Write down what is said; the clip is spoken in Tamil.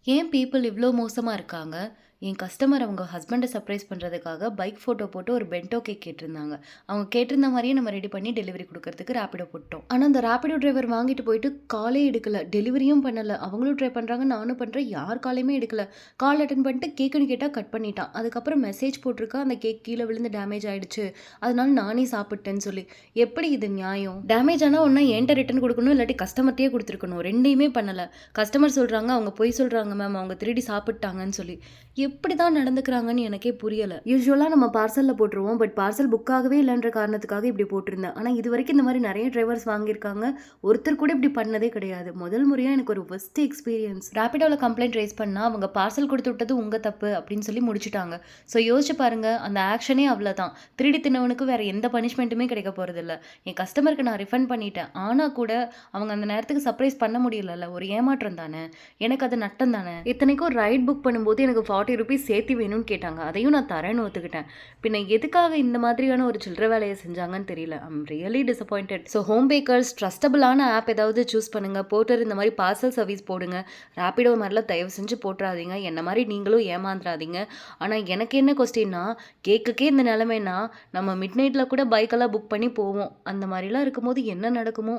ஏன் பீப்பிள் இவ்ளோ மோசமா இருக்காங்க? என் கஸ்டமர் அவங்க ஹஸ்பண்ட சர்ப்ரைஸ் பண்றதுக்காக பைக் ஃபோட்டோ போட்டு ஒரு பென்டோ கேக் கேட்டிருந்தாங்க. அவங்க கேட்டிருந்த மாரியே நம்ம ரெடி பண்ணி டெலிவரி குடுக்கறதுக்கு ரேப்பிடோ போட்டோம். ஆனா, அந்த ரேப்பிடோ டிரைவர் வாங்கிட்டு போயிட்டு காலே எடுக்கல. டெலிவரியும் பண்ணல. அவங்களும் ட்ரை பண்றாங்க, நானும் பண்றேன். யார் காலையுமே எடுக்கல. கால் அட்டெண்ட் பண்ணிட்டு கேக்குன்னு கேட்டா கட் பண்ணிட்டான். அதுக்கப்புறம் மெசேஜ் போட்டிருக்கான், அந்த கேக் கீழ விழுந்து டேமேஜ் ஆயிடுச்சு. அதனால நானே சாப்பிட்டேன்னு சொல்லி. எப்படி இது நியாயம்? டேமேஜ் ஆனா ஒண்ணா என்ட்ட ரிட்டர்ன் குடுக்கணும், இல்லாட்டி கஸ்டமர்ட்டயே குடுத்துருக்கணும். 2யுமே பண்ணல. கஸ்டமர் சொல்றாங்க, அவங்க பொய் சொல்றாங்க மேம். அவங்க திருடி சாப்பிட்டாங்கன்னு சொல்லி. எப்படி தான் நடந்துக்கிறாங்கன்னு எனக்கே புரியல. யூசுவலா நம்ம பார்சல்ல போட்டுருவோம். பட் பார்சல் புக் ஆகவே இல்லன்ற காரணத்துக்காக இப்படி போட்டிருந்தேன். ஆனா இதுவரைக்கும் இந்த மாரி நெறைய டிரைவர்ஸ் வாங்கியிருக்காங்க. ஒருத்தர் கூட இப்படி பண்ணதே கிடையாது. முதல் முறையா எனக்கு ஒரு வொர்ஸ்ட் எக்ஸ்பீரியன்ஸ். ரேபிடோல கம்ப்ளைண்ட் ரைஸ் பண்ணா அவங்க பார்சல் குடுத்து விட்டது உங்க தப்பு அப்படின்னு சொல்லி முடிச்சுட்டாங்க. ஸோ யோசிச்சு பாருங்க, அந்த ஆக்ஷனே அவ்வளோதான். திருடி தின்னவனுக்கு வேற எந்த பனிஷ்மெண்ட்டுமே கிடைக்க போறதில்ல. என் கஸ்டமருக்கு நான் ரிஃபண்ட் பண்ணிட்டேன். ஆனா கூட அவங்க அந்த நேரத்துக்கு சர்ப்ரைஸ் பண்ண முடியலல்ல. ஒரு ஏமாற்றம் தானே. எனக்கு அது நட்டம் தானே. இத்தனைக்கும் ரைட் புக் பண்ணும்போது எனக்கு ₹40 சேர்த்து வேணும்னு கேட்டாங்க. அதையும் நான் தரேன்னு ஒத்துக்கிட்டேன். பின்ன எதுக்காக இந்த மாதிரியான ஒரு சில்லற வேலைய செஞ்சாங்கன்னு தெரியல. I am really disappointed. So home packers ட்ரஸ்டபிளான ஆப் ஏதாவது சூஸ் பண்ணுங்க. போர்ட்டர் இந்த மாதிரி பார்சல் சர்வீஸ் போடுங்க. ரேபிடோ மாதிரிலாம் தயவு செஞ்சு போட்டுறாதீங்க. என்ன மாதிரி நீங்களும் ஏமாந்துறாதீங்க. ஆனா எனக்கு என்ன கொஸ்டின்னா, கேக்குக்கே இந்த நிலைமைன்னா நம்ம மிட் நைட்ல கூட பைக்கெல்லாம் புக் பண்ணி போவோம். அந்த மாதிரிலாம் இருக்கும்போது என்ன நடக்குமோ?